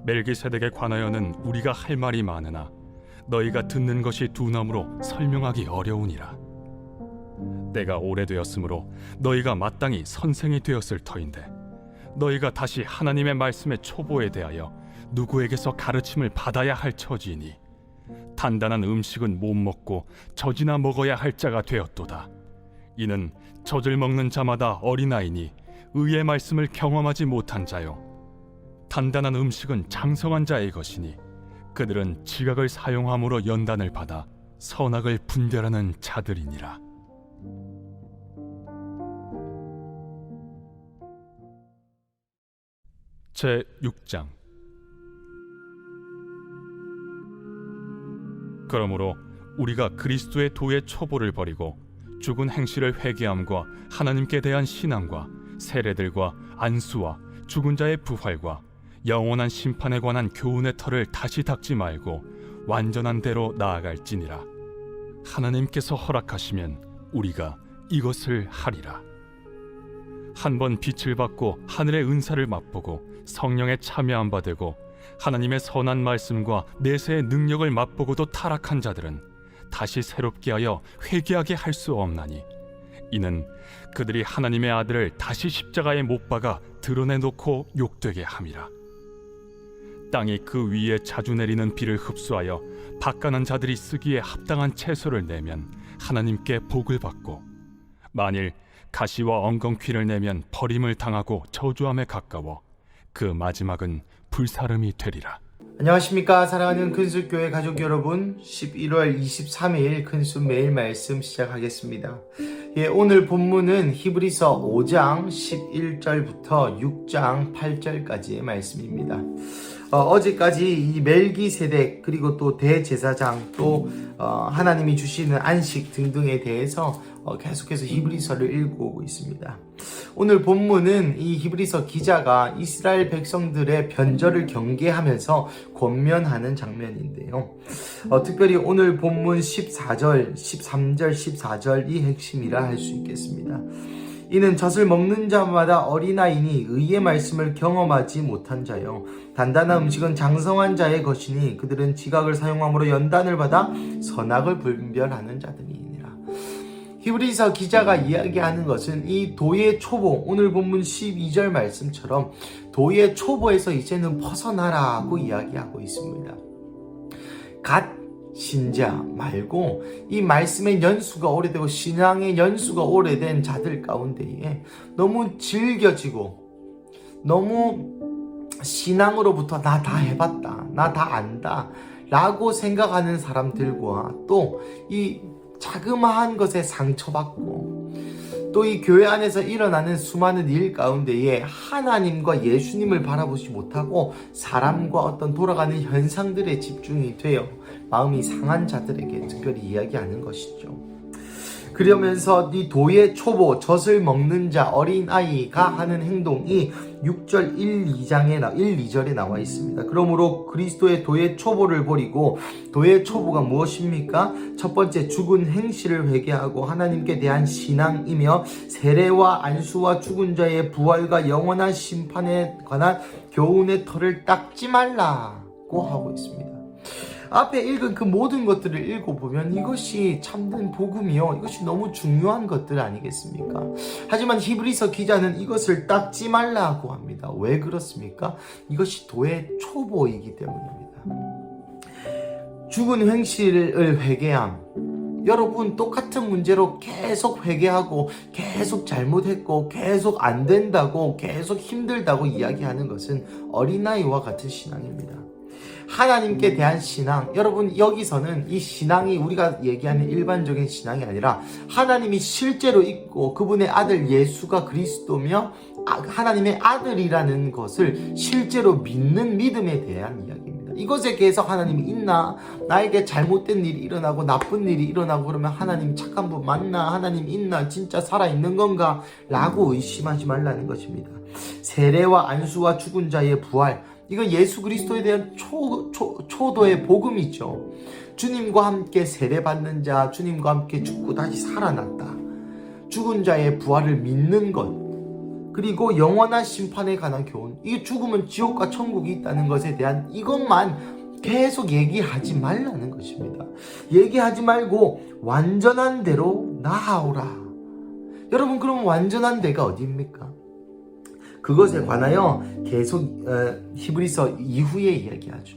멜기세덱에 관하여는 우리가 할 말이 많으나 너희가 듣는 것이 두나무로 설명하기 어려우니라. 때가 오래되었으므로 너희가 마땅히 선생이 되었을 터인데 너희가 다시 하나님의 말씀의 초보에 대하여 누구에게서 가르침을 받아야 할 처지이니 단단한 음식은 못 먹고 젖이나 먹어야 할 자가 되었도다. 이는 젖을 먹는 자마다 어린아이니 의의 말씀을 경험하지 못한 자요, 단단한 음식은 장성한 자의 것이니 그들은 지각을 사용함으로 연단을 받아 선악을 분별하는 자들이니라. 제 6장. 그러므로 우리가 그리스도의 도의 초보를 버리고 죽은 행실을 회개함과 하나님께 대한 신앙과 세례들과 안수와 죽은 자의 부활과 영원한 심판에 관한 교훈의 털을 다시 닦지 말고 완전한 대로 나아갈지니라. 하나님께서 허락하시면 우리가 이것을 하리라. 한번 빛을 받고 하늘의 은사를 맛보고 성령에 참여한 바 되고 하나님의 선한 말씀과 내세의 능력을 맛보고도 타락한 자들은 다시 새롭게 하여 회개하게 할 수 없나니 이는 그들이 하나님의 아들을 다시 십자가에 못 박아 드러내놓고 욕되게 함이라. 땅이 그 위에 자주 내리는 비를 흡수하여 바가난 자들이 쓰기에 합당한 채소를 내면 하나님께 복을 받고 만일 가시와 엉겅퀴를 내면 버림을 당하고 저주함에 가까워 그 마지막은 불사름이 되리라. 안녕하십니까, 사랑하는 큰숲교회 가족 여러분. 11월 23일 큰숲 매일 말씀 시작하겠습니다. 오늘 본문은 히브리서 5장 11절부터 6장 8절까지의 말씀입니다. 어제까지 이 멜기세덱 그리고 또 대제사장 또 하나님이 주시는 안식 등등에 대해서 계속해서 히브리서를 읽고 있습니다. 오늘 본문은 이 히브리서 기자가 이스라엘 백성들의 변절을 경계하면서 권면하는 장면인데요. 특별히 오늘 본문 14절, 13절, 14절이 핵심이라 할 수 있겠습니다. 이는 젖을 먹는 자마다 어린아이니 의의 말씀을 경험하지 못한 자요, 단단한 음식은 장성한 자의 것이니 그들은 지각을 사용함으로 연단을 받아 선악을 분별하는 자들이니라. 히브리서 기자가 이야기하는 것은 이 도의 초보, 오늘 본문 12절 말씀처럼 도의 초보에서 이제는 벗어나라고 이야기하고 있습니다. 갓 신자 말고 이 말씀의 연수가 오래되고 신앙의 연수가 오래된 자들 가운데에 너무 즐겨지고 너무 신앙으로부터 나 다 해봤다, 나 다 안다 라고 생각하는 사람들과 또 이 자그마한 것에 상처받고 또 이 교회 안에서 일어나는 수많은 일 가운데에 하나님과 예수님을 바라보지 못하고 사람과 어떤 돌아가는 현상들에 집중이 되어 마음이 상한 자들에게 특별히 이야기하는 것이죠. 그러면서 이 도의 초보, 젖을 먹는 자, 어린아이가 하는 행동이 6절 1, 2절에 나와 있습니다. 그러므로 그리스도의 도의 초보를 버리고, 도의 초보가 무엇입니까? 첫 번째, 죽은 행실을 회개하고 하나님께 대한 신앙이며 세례와 안수와 죽은 자의 부활과 영원한 심판에 관한 교훈의 털을 닦지 말라고 하고 있습니다. 앞에 읽은 그 모든 것들을 읽어보면 이것이 참된 복음이요, 이것이 너무 중요한 것들 아니겠습니까? 하지만 히브리서 기자는 이것을 닦지 말라고 합니다. 왜 그렇습니까? 이것이 도의 초보이기 때문입니다. 죽은 행실을 회개함, 여러분 똑같은 문제로 계속 회개하고 계속 잘못했고 계속 안 된다고 계속 힘들다고 이야기하는 것은 어린아이와 같은 신앙입니다. 하나님께 대한 신앙, 여러분 여기서는 이 신앙이 우리가 얘기하는 일반적인 신앙이 아니라 하나님이 실제로 있고 그분의 아들 예수가 그리스도며 하나님의 아들이라는 것을 실제로 믿는 믿음에 대한 이야기입니다. 이것에 대해서 하나님이 있나? 나에게 잘못된 일이 일어나고 나쁜 일이 일어나고 그러면 하나님 착한 분 맞나? 하나님 있나? 진짜 살아있는 건가? 라고 의심하지 말라는 것입니다. 세례와 안수와 죽은 자의 부활, 이건 예수 그리스도에 대한 초도의 복음이죠. 주님과 함께 세례받는 자, 주님과 함께 죽고 다시 살아났다, 죽은 자의 부활을 믿는 것, 그리고 영원한 심판에 관한 교훈, 이게 죽으면 지옥과 천국이 있다는 것에 대한 이것만 계속 얘기하지 말라는 것입니다. 얘기하지 말고 완전한 대로 나아오라. 여러분, 그럼 완전한 데가 어디입니까? 그것에 관하여 계속 히브리서 이후에 이야기하죠.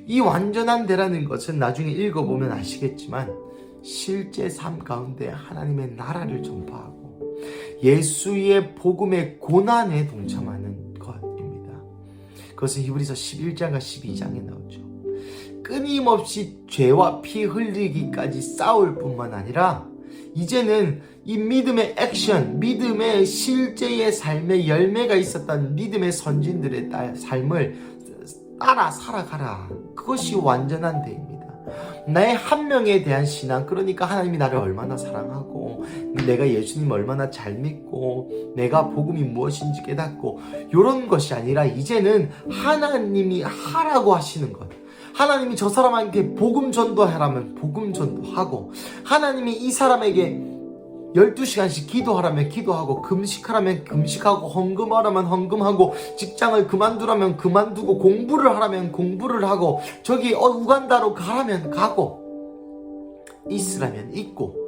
이 완전한 데라는 것은 나중에 읽어보면 아시겠지만 실제 삶 가운데 하나님의 나라를 전파하고 예수의 복음의 고난에 동참하는 것입니다. 그것은 히브리서 11장과 12장에 나오죠. 끊임없이 죄와 피 흘리기까지 싸울 뿐만 아니라 이제는 이 믿음의 액션, 믿음의 실제의 삶의 열매가 있었던 믿음의 선진들의 삶을 따라 살아가라. 그것이 완전한 데입니다. 나의 한 명에 대한 신앙, 그러니까 하나님이 나를 얼마나 사랑하고 내가 예수님 얼마나 잘 믿고 내가 복음이 무엇인지 깨닫고 이런 것이 아니라 이제는 하나님이 하라고 하시는 것, 하나님이 저 사람한테 복음 전도하라면 복음 전도하고, 하나님이 이 사람에게 12시간씩 기도하라면 기도하고, 금식하라면 금식하고, 헌금하라면 헌금하고, 직장을 그만두라면 그만두고, 공부를 하라면 공부를 하고, 저기 우간다로 가라면 가고, 있으라면 있고,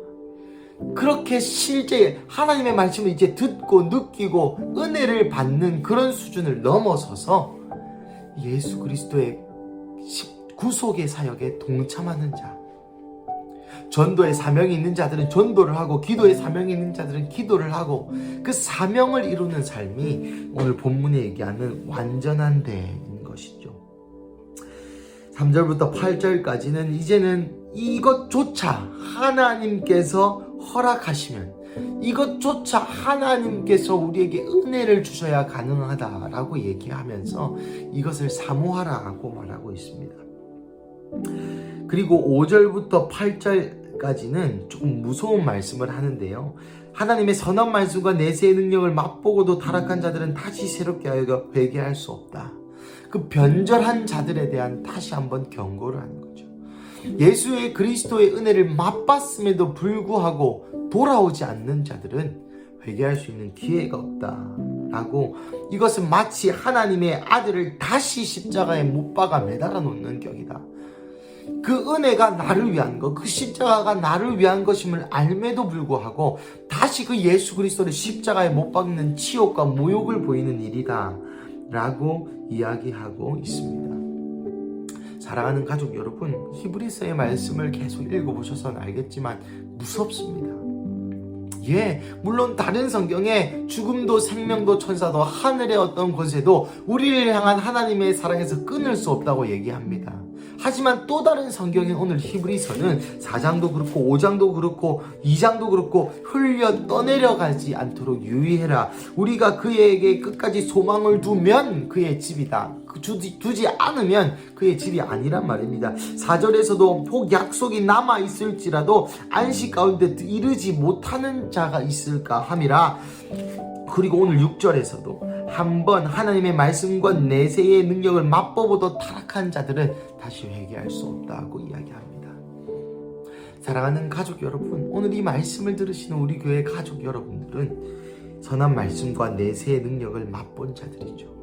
그렇게 실제 하나님의 말씀을 이제 듣고 느끼고 은혜를 받는 그런 수준을 넘어서서 예수 그리스도의 구속의 사역에 동참하는 자, 전도의 사명이 있는 자들은 전도를 하고 기도의 사명이 있는 자들은 기도를 하고 그 사명을 이루는 삶이 오늘 본문에 얘기하는 완전한 데인 것이죠. 3절부터 8절까지는 이제는 이것조차 하나님께서 허락하시면, 이것조차 하나님께서 우리에게 은혜를 주셔야 가능하다라고 얘기하면서 이것을 사모하라고 말하고 있습니다. 그리고 5절부터 8절까지는 조금 무서운 말씀을 하는데요. 하나님의 선한 말씀과 내세의 능력을 맛보고도 타락한 자들은 다시 새롭게 하여 회개할 수 없다. 그 변절한 자들에 대한 다시 한번 경고를 하는 거죠. 예수의 그리스도의 은혜를 맛봤음에도 불구하고 돌아오지 않는 자들은 회개할 수 있는 기회가 없다라고, 이것은 마치 하나님의 아들을 다시 십자가에 못 박아 매달아 놓는 격이다. 그 은혜가 나를 위한 것, 그 십자가가 나를 위한 것임을 알매도 불구하고 다시 그 예수 그리스도를 십자가에 못 박는 치욕과 모욕을 보이는 일이다 라고 이야기하고 있습니다. 사랑하는 가족 여러분, 히브리서의 말씀을 계속 읽어보셔서는 알겠지만 무섭습니다. 물론 다른 성경에 죽음도 생명도 천사도 하늘의 어떤 권세도 우리를 향한 하나님의 사랑에서 끊을 수 없다고 얘기합니다. 하지만 또 다른 성경인 오늘 히브리서는 4장도 그렇고 5장도 그렇고 2장도 그렇고 흘려 떠내려가지 않도록 유의해라. 우리가 그에게 끝까지 소망을 두면 그의 집이다. 두지 않으면 그의 집이 아니란 말입니다. 4절에서도 혹 약속이 남아있을지라도 안식 가운데 이르지 못하는 자가 있을까 함이라. 그리고 오늘 6절에서도 한번 하나님의 말씀과 내세의 능력을 맛보고도 타락한 자들은 다시 회개할 수 없다고 이야기합니다. 사랑하는 가족 여러분, 오늘 이 말씀을 들으시는 우리 교회 가족 여러분들은 선한 말씀과 내세의 능력을 맛본 자들이죠.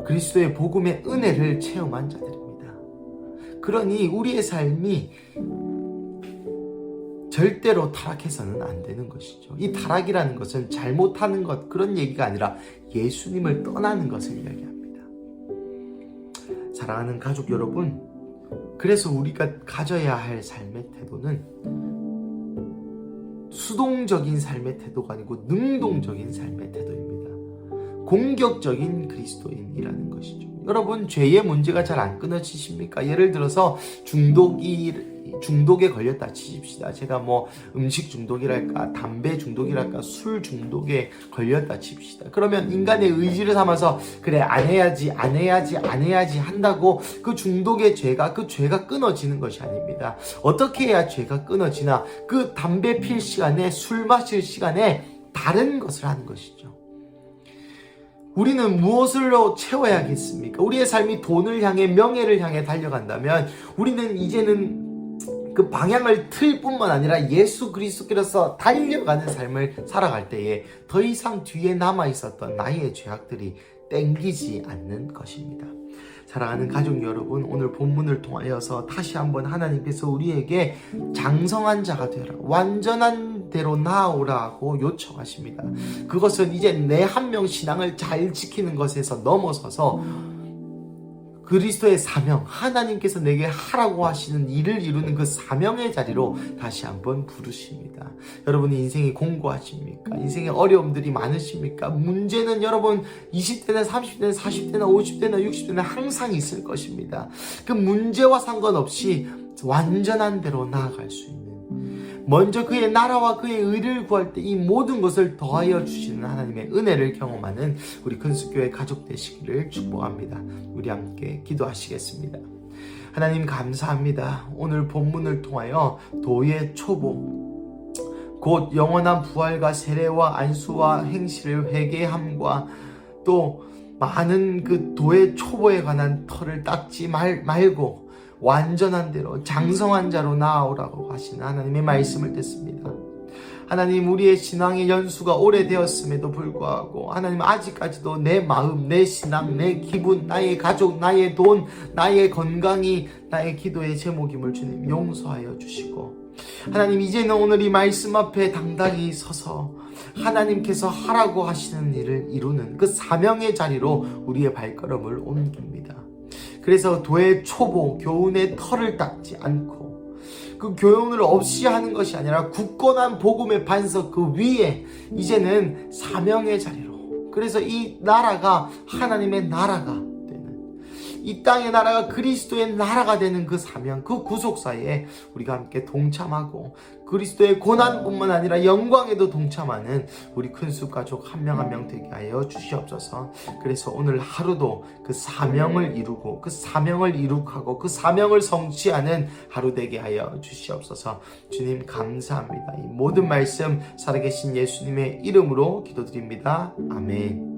그리스도의 복음의 은혜를 체험한 자들입니다. 그러니 우리의 삶이 절대로 타락해서는 안 되는 것이죠. 이 타락이라는 것은 잘못하는 것, 그런 얘기가 아니라 예수님을 떠나는 것을 이야기합니다. 사랑하는 가족 여러분, 그래서 우리가 가져야 할 삶의 태도는 수동적인 삶의 태도가 아니고 능동적인 삶의 태도입니다. 공격적인 그리스도인이라는 것이죠. 여러분, 죄의 문제가 잘 안 끊어지십니까? 예를 들어서 중독에 걸렸다 치십시다. 제가 음식 중독이랄까, 담배 중독이랄까, 술 중독에 걸렸다 칩시다. 그러면 인간의 의지를 삼아서 그래, 안 해야지 한다고 그 중독의 그 죄가 끊어지는 것이 아닙니다. 어떻게 해야 죄가 끊어지나? 그 담배 필 시간에, 술 마실 시간에 다른 것을 하는 것이죠. 우리는 무엇으로 채워야겠습니까? 우리의 삶이 돈을 향해, 명예를 향해 달려간다면 우리는 이제는 그 방향을 틀 뿐만 아니라 예수 그리스도께로서 달려가는 삶을 살아갈 때에 더 이상 뒤에 남아있었던 나의 죄악들이 땡기지 않는 것입니다. 사랑하는 가족 여러분, 오늘 본문을 통하여서 다시 한번 하나님께서 우리에게 장성한 자가 되라, 완전한 대로 나아오라고 요청하십니다. 그것은 이제 내 한 명 신앙을 잘 지키는 것에서 넘어서서 그리스도의 사명, 하나님께서 내게 하라고 하시는 일을 이루는 그 사명의 자리로 다시 한번 부르십니다. 여러분의 인생이 공고하십니까? 인생에 어려움들이 많으십니까? 문제는 여러분 20대나 30대나 40대나 50대나 60대나 항상 있을 것입니다. 그 문제와 상관없이 완전한 대로 나아갈 수 있는, 먼저 그의 나라와 그의 의를 구할 때 이 모든 것을 더하여 주시는 하나님의 은혜를 경험하는 우리 근수교회 가족 되시기를 축복합니다. 우리 함께 기도하시겠습니다. 하나님 감사합니다. 오늘 본문을 통하여 도의 초보, 곧 영원한 부활과 세례와 안수와 행실을 회개함과 또 많은 그 도의 초보에 관한 털을 닦지 말고 완전한 대로 장성한 자로 나아오라고 하시는 하나님의 말씀을 듣습니다. 하나님, 우리의 신앙의 연수가 오래되었음에도 불구하고 하나님 아직까지도 내 마음, 내 신앙, 내 기분, 나의 가족, 나의 돈, 나의 건강이 나의 기도의 제목임을 주님 용서하여 주시고, 하나님 이제는 오늘 이 말씀 앞에 당당히 서서 하나님께서 하라고 하시는 일을 이루는 그 사명의 자리로 우리의 발걸음을 옮깁니다. 그래서 도의 초보, 교훈의 털을 닦지 않고 그 교훈을 없이 하는 것이 아니라 굳건한 복음의 반석 그 위에 이제는 사명의 자리로, 그래서 이 나라가 하나님의 나라가 되는, 이 땅의 나라가 그리스도의 나라가 되는 그 사명, 그 구속사에 우리가 함께 동참하고 그리스도의 고난뿐만 아니라 영광에도 동참하는 우리 큰수 가족 한 명 한 명 되게 하여 주시옵소서. 그래서 오늘 하루도 그 사명을 이루고 그 사명을 이룩하고 그 사명을 성취하는 하루 되게 하여 주시옵소서. 주님 감사합니다. 이 모든 말씀 살아계신 예수님의 이름으로 기도드립니다. 아멘.